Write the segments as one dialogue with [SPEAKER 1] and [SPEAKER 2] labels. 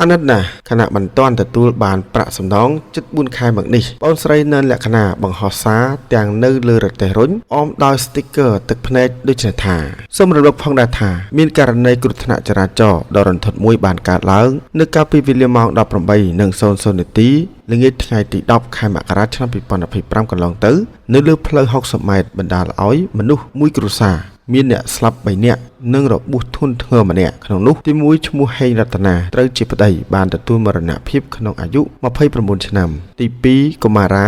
[SPEAKER 1] អាណិតណាស់ខណៈមិនទាន់ទទួលបានប្រាក់សំណងជិត4ខែមកនេះបងស្រីនៅលក្ខណៈបង្ហោះសារទាំងនៅលើរទេះរុញអមដោយ sticker ទឹកភ្នែកដូចថាសូមរំលឹកផងដែរថាមានករណីគ្រោះថ្នាក់ចរាចរណ៍ដ៏រន្ធត់មួយបានកើតឡើងនៅកាលពីវេលាម៉ោង 18:00 នាទីល្ងាចថ្ងៃទី 10 ខែមករាឆ្នាំ 2025 កន្លងទៅនៅលើផ្លូវ 60 ម៉ែត្របណ្ដាលឲ្យមនុស្សមួយគ្រួសារមានអ្នកស្លាប់3នាក់និងរបួសធ្ងន់ធ្ងរម្នាក់ក្នុងនោះទី1ឈ្មោះហេងរតនាត្រូវជាប្តីបានទទួលមរណភាពក្នុងអាយុ29ឆ្នាំទី2កុមារា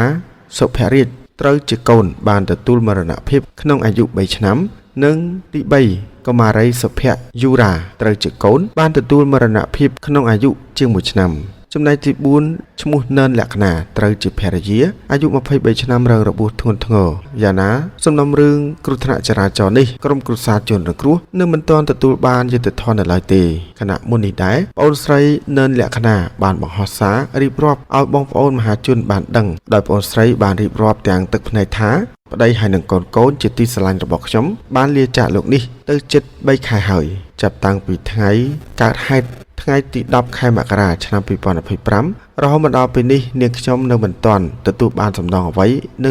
[SPEAKER 1] សុភរាជត្រូវជាកូនបានទទួលមរណភាពក្នុងអាយុ3ឆ្នាំនិងទី3កុមារីសុភយុរាត្រូវជាកូនបានទទួលមរណភាពក្នុងអាយុជាង1ឆ្នាំចំណែកទី4ឈ្មោះណឺនលក្ខណាត្រូវជាភរិយាអាយុ23ឆ្នាំរងរបួសធ្ងន់ធ្ងរយ៉ាងណាសំណុំរឿងគ្រោះថ្នាក់ចរាចរណ៍នេះក្រុមគ្រួសារជនរងគ្រោះនៅមិនទាន់ទទួលបានយុត្តិធម៌នៅឡើយទេខណៈមុននេះដែរប្អូនស្រីណឺនលក្ខណាបានបង្ហោះសាររៀបរាប់ឲ្យបងប្អូនមហាជនបានដឹងដោយប្អូនស្រីបានរៀបរាប់ទាំងទឹកភ្នែកថាប្តីហើយនឹងកូនជាទីស្រឡាញ់របស់ខ្ញុំបានលាចាកលោកនេះទៅជិត3ខែហើយចាប់តាំងពីថ្ងៃកើតហេតុថ្ងៃទី 10 ខែមករាឆ្នាំ 2025 រហូតមកដល់ពេលនេះនាងខ្ញុំនៅមិនទាន់ទទួលបានសំណងអ្វីនៅ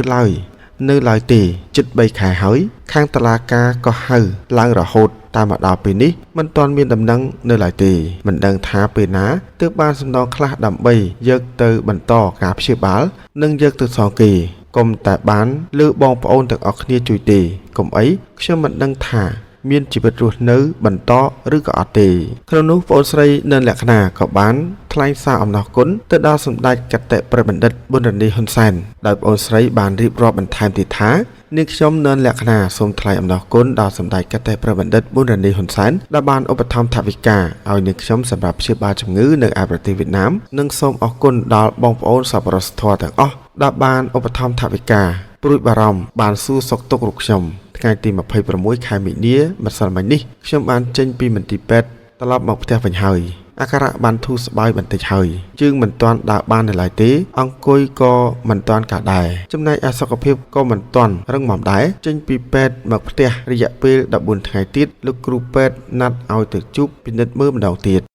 [SPEAKER 1] ឡើយទេជិត3ខែហើយខាងតុលាការក៏ហៅឡើងរហូតតាមមកដល់ពេលនេះមិនទាន់មានដំណឹងនៅឡើយទេមិនដឹងថាពេលណាទើបបានសំណងខ្លះដើម្បីយកទៅបន្តការព្យាបាលនិងយកទៅសងគេកុំតែបានលើបងប្អូនទាំងអស់គ្នាជួយទេកុំអីខ្ញុំមិនដឹងថាមានជីវិតរស់នៅបន្តឬក៏អត់ទេក្នុងនោះប្អូនស្រីនៅលក្ខណៈក៏បានថ្លែងសារអំណរគុណទៅដល់សម្ដេចកតេប្របណ្ឌិតប៊ុនរ៉ានីហ៊ុនសែនដោយប្អូនស្រីបានរៀបរាប់បន្ថែមទៀតថានាងខ្ញុំនៅលក្ខណៈសូមថ្លែងអំណរគុណដល់សម្ដេចកតេប្របណ្ឌិតប៊ុនរ៉ានីហ៊ុនសែនដែលបានឧបត្ថម្ភថវិកាឲ្យនាងខ្ញុំសម្រាប់ព្យាបាលជំងឺនៅឯប្រទេសវៀតណាមនិងសូមអរគុណដល់បងប្អូនសប្បុរសធម៌ទាំងអស់ដែលបានឧបត្ថម្ភថវិកាព្រួយបារម្ភបានសួរសុខទុក្ខរបស់ខ្ញុំថ្ងៃទី 26 ខែមីនាម្សិលមិញនេះខ្ញុំបានចេញពីមន្ទីរពេទ្យត្រឡប់មកផ្ទះវិញហើយអាការៈបានធូរស្បើយបន្តិចហើយជើងមិនទាន់ដើរបាននៅឡើយទេអង្គុយក៏មិនទាន់កើតដែរចំណែកឯសុខភាពក៏មិនទាន់រឹងមាំដែរចេញពីពេទ្យមកផ្ទះរយៈពេល14ថ្ងៃទៀតលោកគ្រូពេទ្យណាត់ឲ្យទៅជួបពិនិត្យមើលម្ដងទៀត